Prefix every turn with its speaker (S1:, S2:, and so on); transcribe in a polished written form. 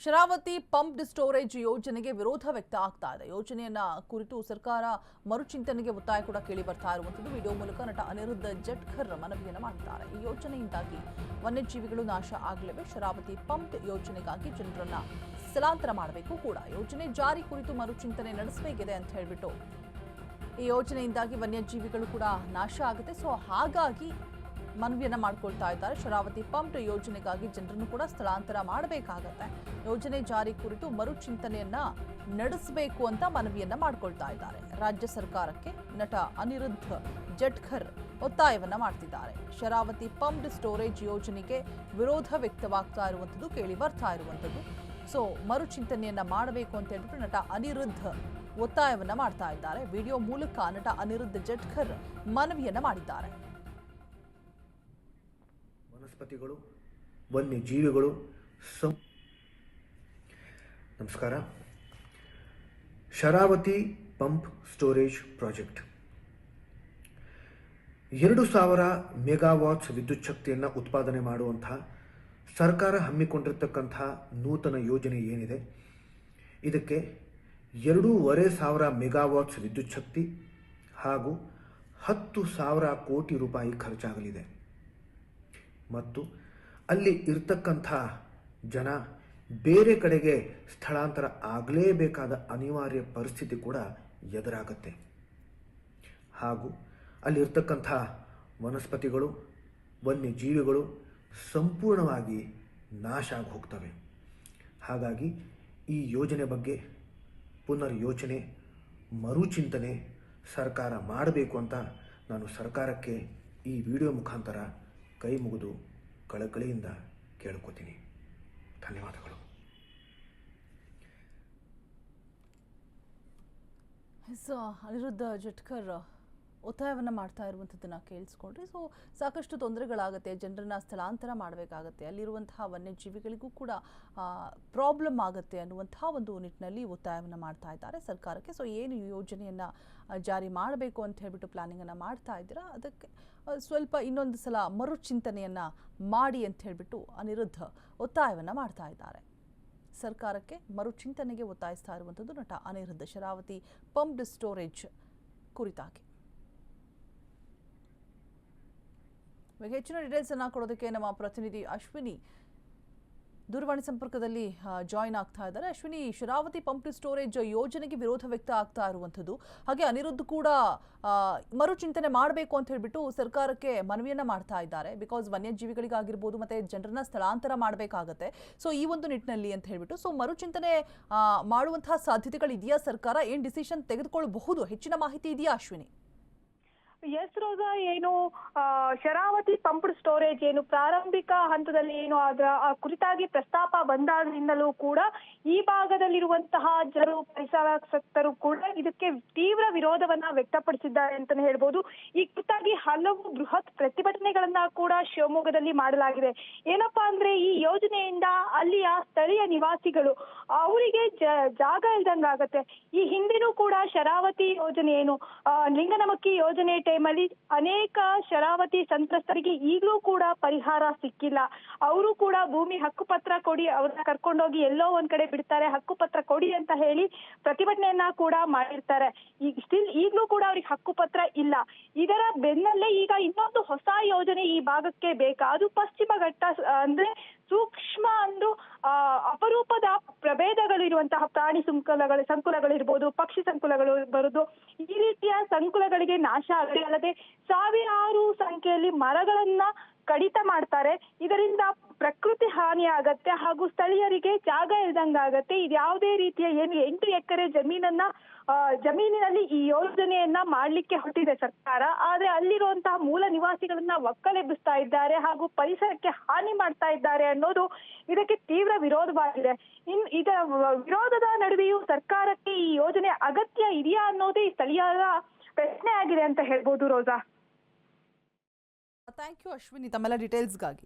S1: Sharavati pumped storage ಯೋಜನೆಗೆ ವಿರೋಧ ವ್ಯಕ್ತ ಆಗ್ತಾ ಇದೆ. ಯೋಜನೆಯನ್ನ ಕುರಿತು ಸರ್ಕಾರ ಮರುಚಿಂತನೆಗೆ ಒತ್ತಾಯ ಕೂಡ ಕೇಳಿ ಬರ್ತಾ ಇರುವಂತದ್ದು. ವಿಡಿಯೋ ಮೂಲಕ ನಟ ಅನಿರುದ್ಧ ಜಟ್ಕರ್ ಮನವಿಯನ್ನು ಮಾಡಿದ್ದಾರೆ. ಈ ಯೋಜನೆಯಿಂದಾಗಿ ವನ್ಯಜೀವಿಗಳು ನಾಶ ಆಗಲಿವೆ. ಶರಾವತಿ ಪಂಪ್ ಯೋಜನೆಗಾಗಿ ಜನರನ್ನ ಸ್ಥಳಾಂತರ ಮಾಡಬೇಕು ಕೂಡ. ಯೋಜನೆ ಜಾರಿ ಕುರಿತು ಮರುಚಿಂತನೆ ನಡೆಸಬೇಕಿದೆ ಅಂತ ಹೇಳ್ಬಿಟ್ಟು ಈ ಯೋಜನೆಯಿಂದಾಗಿ ವನ್ಯಜೀವಿಗಳು ಕೂಡ ನಾಶ ಆಗುತ್ತೆ. ಸೊ ಹಾಗಾಗಿ ಮನವಿಯನ್ನ ಮಾಡ್ಕೊಳ್ತಾ ಇದ್ದಾರೆ. ಶರಾವತಿ ಪಂಪ್ ಯೋಜನೆಗಾಗಿ ಜನರನ್ನು ಕೂಡ ಸ್ಥಳಾಂತರ ಮಾಡಬೇಕಾಗತ್ತೆ. ಯೋಜನೆ ಜಾರಿ ಕುರಿತು ಮರುಚಿಂತನೆಯನ್ನ ನಡೆಸಬೇಕು ಅಂತ ಮನವಿಯನ್ನ ಮಾಡ್ಕೊಳ್ತಾ ಇದ್ದಾರೆ. ರಾಜ್ಯ ಸರ್ಕಾರಕ್ಕೆ ನಟ ಅನಿರುದ್ಧ ಜಟ್ಕರ್ ಒತ್ತಾಯವನ್ನ ಮಾಡ್ತಿದ್ದಾರೆ. ಶರಾವತಿ ಪಂಪ್ಡ್ ಸ್ಟೋರೇಜ್ ಯೋಜನೆಗೆ ವಿರೋಧ ವ್ಯಕ್ತವಾಗ್ತಾ ಇರುವಂಥದ್ದು ಕೇಳಿ ಬರ್ತಾ ಇರುವಂಥದ್ದು. ಸೊ ಮರುಚಿಂತನೆಯನ್ನ ಮಾಡಬೇಕು ಅಂತ ಹೇಳ್ಬಿಟ್ಟು ನಟ ಅನಿರುದ್ಧ ಒತ್ತಾಯವನ್ನ ಮಾಡ್ತಾ ಇದ್ದಾರೆ. ವಿಡಿಯೋ ಮೂಲಕ ನಟ ಅನಿರುದ್ಧ ಜಟ್ಕರ್ ಮನವಿಯನ್ನ ಮಾಡಿದ್ದಾರೆ.
S2: ವನಸ್ಪತಿಗಳು, ವನ್ಯಜೀವಿಗಳು. ನಮಸ್ಕಾರ. ಶರಾವತಿ ಪಂಪ್ ಸ್ಟೋರೇಜ್ ಪ್ರಾಜೆಕ್ಟ್ 2000 ಮೆಗಾವಾಟ್ಸ್ ವಿದ್ಯುತ್ ಶಕ್ತಿಯನ್ನು ಉತ್ಪಾದನೆ ಮಾಡುವಂತಹ ಸರ್ಕಾರ ಹಮ್ಮಿಕೊಂಡಿರತಕ್ಕಂತಹ ನೂತನ ಯೋಜನೆ ಏನಿದೆ, ಇದಕ್ಕೆ 2,500 ಮೆಗಾವಾಟ್ಸ್ ವಿದ್ಯುತ್ ಶಕ್ತಿ ಹಾಗೂ 10,000 ಕೋಟಿ ರೂಪಾಯಿ ಖರ್ಚಾಗಲಿದೆ. ಮತ್ತು ಅಲ್ಲಿ ಇರ್ತಕ್ಕಂಥ ಜನ ಬೇರೆ ಕಡೆಗೆ ಸ್ಥಳಾಂತರ ಆಗಲೇಬೇಕಾದ ಅನಿವಾರ್ಯ ಪರಿಸ್ಥಿತಿ ಕೂಡ ಎದುರಾಗುತ್ತೆ. ಹಾಗೂ ಅಲ್ಲಿರ್ತಕ್ಕಂಥ ವನಸ್ಪತಿಗಳು, ವನ್ಯಜೀವಿಗಳು ಸಂಪೂರ್ಣವಾಗಿ ನಾಶ ಆಗಿ ಹೋಗ್ತವೆ. ಹಾಗಾಗಿ ಈ ಯೋಜನೆ ಬಗ್ಗೆ ಪುನರ್ ಯೋಚನೆ, ಮರುಚಿಂತನೆ ಸರ್ಕಾರ ಮಾಡಬೇಕು ಅಂತ ನಾನು ಸರ್ಕಾರಕ್ಕೆ ಈ ವಿಡಿಯೋ ಮುಖಾಂತರ ಕೈ ಮುಗಿದು ಕಳಕಳಿಯಿಂದ ಕೇಳ್ಕೊತೀನಿ. ಧನ್ಯವಾದಗಳು.
S1: ಅನಿರುದ್ಧ ಜಟ್ಕರ್ ಒತ್ತಾಯವನ್ನು ಮಾಡ್ತಾ ಇರುವಂಥದ್ದನ್ನು ಕೇಳಿಸ್ಕೊಂಡ್ರಿ. ಸೊ ಸಾಕಷ್ಟು ತೊಂದರೆಗಳಾಗುತ್ತೆ, ಜನರನ್ನ ಸ್ಥಳಾಂತರ ಮಾಡಬೇಕಾಗತ್ತೆ, ಅಲ್ಲಿರುವಂತಹ ವನ್ಯಜೀವಿಗಳಿಗೂ ಕೂಡ ಪ್ರಾಬ್ಲಮ್ ಆಗುತ್ತೆ ಅನ್ನುವಂತಹ ಒಂದು ನಿಟ್ಟಿನಲ್ಲಿ ಒತ್ತಾಯವನ್ನು ಮಾಡ್ತಾ ಇದ್ದಾರೆ ಸರ್ಕಾರಕ್ಕೆ. ಸೊ ಏನು ಯೋಜನೆಯನ್ನು ಜಾರಿ ಮಾಡಬೇಕು ಅಂತ ಹೇಳ್ಬಿಟ್ಟು ಪ್ಲಾನಿಂಗನ್ನು ಮಾಡ್ತಾ ಇದ್ದೀರಾ, ಅದಕ್ಕೆ ಸ್ವಲ್ಪ ಇನ್ನೊಂದು ಸಲ ಮರುಚಿಂತನೆಯನ್ನು ಮಾಡಿ ಅಂತ ಹೇಳ್ಬಿಟ್ಟು ಅನಿರುದ್ಧ ಒತ್ತಾಯವನ್ನು ಮಾಡ್ತಾ ಇದ್ದಾರೆ. ಸರ್ಕಾರಕ್ಕೆ ಮರುಚಿಂತನೆಗೆ ಒತ್ತಾಯಿಸ್ತಾ ಇರುವಂಥದ್ದು ನಟ ಅನಿರುದ್ಧ ಶರಾವತಿ ಪಂಪ್ಡ್ ಸ್ಟೋರೇಜ್ ಕುರಿತಾಗಿ. ಹೆಚ್ಚಿನ ಡೀಟೇಲ್ಸ್ ಅನ್ನ ಕೊಡೋದಕ್ಕೆ ನಮ್ಮ ಪ್ರತಿನಿಧಿ ಅಶ್ವಿನಿ ದೂರವಾಣಿ ಸಂಪರ್ಕದಲ್ಲಿ ಜಾಯಿನ್ ಆಗ್ತಾ ಇದ್ದಾರೆ. ಅಶ್ವಿನಿ, ಶರಾವತಿ ಪಂಪ್ ಸ್ಟೋರೇಜ್ ಯೋಜನೆಗೆ ವಿರೋಧ ವ್ಯಕ್ತ ಆಗ್ತಾ ಇರುವಂಥದ್ದು, ಹಾಗೆ ಅನಿರುದ್ಧ ಕೂಡ ಮರುಚಿಂತನೆ ಮಾಡಬೇಕು ಅಂತ ಹೇಳ್ಬಿಟ್ಟು ಸರ್ಕಾರಕ್ಕೆ ಮನವಿಯನ್ನ ಮಾಡ್ತಾ ಇದ್ದಾರೆ. ಬಿಕಾಸ್ ವನ್ಯಜೀವಿಗಳಿಗಾಗಿರ್ಬೋದು ಮತ್ತೆ ಜನರನ್ನ ಸ್ಥಳಾಂತರ ಮಾಡಬೇಕಾಗತ್ತೆ. ಸೊ ಈ ಒಂದು ನಿಟ್ಟಿನಲ್ಲಿ ಅಂತ ಹೇಳ್ಬಿಟ್ಟು ಸೊ ಮರುಚಿಂತನೆ ಮಾಡುವಂತಹ ಸಾಧ್ಯತೆಗಳಿದೆಯಾ? ಸರ್ಕಾರ ಏನ್ ಡಿಸಿಷನ್ ತೆಗೆದುಕೊಳ್ಳಬಹುದು? ಹೆಚ್ಚಿನ ಮಾಹಿತಿ ಇದೆಯಾ ಅಶ್ವಿನಿ?
S3: ಎಸ್ ರೋಜಾ, ಏನು ಶರಾವತಿ ಪಂಪ್ಡ್ ಸ್ಟೋರೇಜ್ ಏನು ಪ್ರಾರಂಭಿಕ ಹಂತದಲ್ಲಿ ಏನು ಅದರ ಕುರಿತಾಗಿ ಪ್ರಸ್ತಾಪ ಬಂದಾಗಿನಿಂದಲೂ ಕೂಡ ಈ ಭಾಗದಲ್ಲಿರುವಂತಹ ಜನರು, ಪರಿಸರಾಸಕ್ತರು ಕೂಡ ಇದಕ್ಕೆ ತೀವ್ರ ವಿರೋಧವನ್ನ ವ್ಯಕ್ತಪಡಿಸಿದ್ದಾರೆ ಅಂತಾನೆ ಹೇಳ್ಬೋದು. ಈ ಕುರಿತಾಗಿ ಹಲವು ಬೃಹತ್ ಪ್ರತಿಭಟನೆಗಳನ್ನ ಕೂಡ ಶಿವಮೊಗ್ಗದಲ್ಲಿ ಮಾಡಲಾಗಿದೆ. ಏನಪ್ಪಾ ಅಂದ್ರೆ, ಈ ಯೋಜನೆಯಿಂದ ಅಲ್ಲಿಯ ಸ್ಥಳೀಯ ನಿವಾಸಿಗಳು ಅವರಿಗೆ ಜಾಗ ಇಲ್ದಂಗಾಗತ್ತೆ. ಈ ಹಿಂದಿನೂ ಕೂಡ ಶರಾವತಿ ಯೋಜನೆ ಏನು ಲಿಂಗನಮಕ್ಕಿ ಯೋಜನೆ ಟೈಮಲ್ಲಿ ಅನೇಕ ಶರಾವತಿ ಸಂತ್ರಸ್ತರಿಗೆ ಈಗಲೂ ಕೂಡ ಪರಿಹಾರ ಸಿಕ್ಕಿಲ್ಲ. ಅವರು ಕೂಡ ಭೂಮಿ ಹಕ್ಕುಪತ್ರ ಕೊಡಿ, ಅವ್ರನ್ನ ಕರ್ಕೊಂಡೋಗಿ ಎಲ್ಲೋ ಒಂದ್ ಕಡೆ ಬಿಡ್ತಾರೆ, ಹಕ್ಕುಪತ್ರ ಕೊಡಿ ಅಂತ ಹೇಳಿ ಪ್ರತಿಭಟನೆಯನ್ನ ಕೂಡ ಮಾಡಿರ್ತಾರೆ. ಸ್ಟಿಲ್ ಈಗಲೂ ಕೂಡ ಅವ್ರಿಗೆ ಹಕ್ಕುಪತ್ರ ಇಲ್ಲ. ಇದರ ಬೆನ್ನಲ್ಲೇ ಈಗ ಇನ್ನೊಂದು ಹೊಸ ಯೋಜನೆ ಈ ಭಾಗಕ್ಕೆ ಬೇಕಾ, ಅದು ಪಶ್ಚಿಮ ಘಟ್ಟ ಅಂದ್ರೆ ಸೂಕ್ಷ್ಮ ಅಂದು ಅಪರೂಪದ ಪ್ರಭೇದಗಳಿರುವಂತಹ ಪ್ರಾಣಿ ಸಂಕುಲಗಳಿರ್ಬೋದು, ಪಕ್ಷಿ ಸಂಕುಲಗಳು ಬರುದು, ಈ ರೀತಿಯ ಸಂಕುಲಗಳಿಗೆ ನಾಶ ಅಲ್ಲದೆ ಸಾವಿರಾರು ಸಂಖ್ಯೆಯಲ್ಲಿ ಮರಗಳನ್ನ ಕಡಿತ ಮಾಡ್ತಾರೆ. ಇದರಿಂದ ಪ್ರಕೃತಿ ಹಾನಿ ಆಗತ್ತೆ ಹಾಗೂ ಸ್ಥಳೀಯರಿಗೆ ಜಾಗ ಇಲ್ದಂಗಾಗತ್ತೆ. ಇದು ಯಾವುದೇ ರೀತಿಯ 8 ಎಕರೆ ಜಮೀನಿನಲ್ಲಿ ಈ ಯೋಜನೆಯನ್ನ ಮಾಡ್ಲಿಕ್ಕೆ ಹೊರಟಿದೆ ಸರ್ಕಾರ. ಆದ್ರೆ ಅಲ್ಲಿರುವಂತಹ ಮೂಲ ನಿವಾಸಿಗಳನ್ನ ಒಕ್ಕಲೆಬ್ಬಿಸ್ತಾ ಇದ್ದಾರೆ ಹಾಗೂ ಪರಿಸರಕ್ಕೆ ಹಾನಿ ಮಾಡ್ತಾ ಇದ್ದಾರೆ ಅನ್ನೋದು ಇದಕ್ಕೆ ತೀವ್ರ ವಿರೋಧವಾಗಿದೆ. ಇದರ ವಿರೋಧದ ನಡುವೆಯೂ ಸರ್ಕಾರಕ್ಕೆ ಈ ಯೋಜನೆ ಅಗತ್ಯ ಇದೆಯಾ ಅನ್ನೋದೇ ಸ್ಥಳೀಯರ ಪ್ರಶ್ನೆ ಆಗಿದೆ ಅಂತ ಹೇಳ್ಬೋದು ರೋಜಾ.
S1: ಥ್ಯಾಂಕ್ ಯು ಅಶ್ವಿನಿ ತಮ್ಮೆಲ್ಲ ಡೀಟೇಲ್ಸ್ಗಾಗಿ.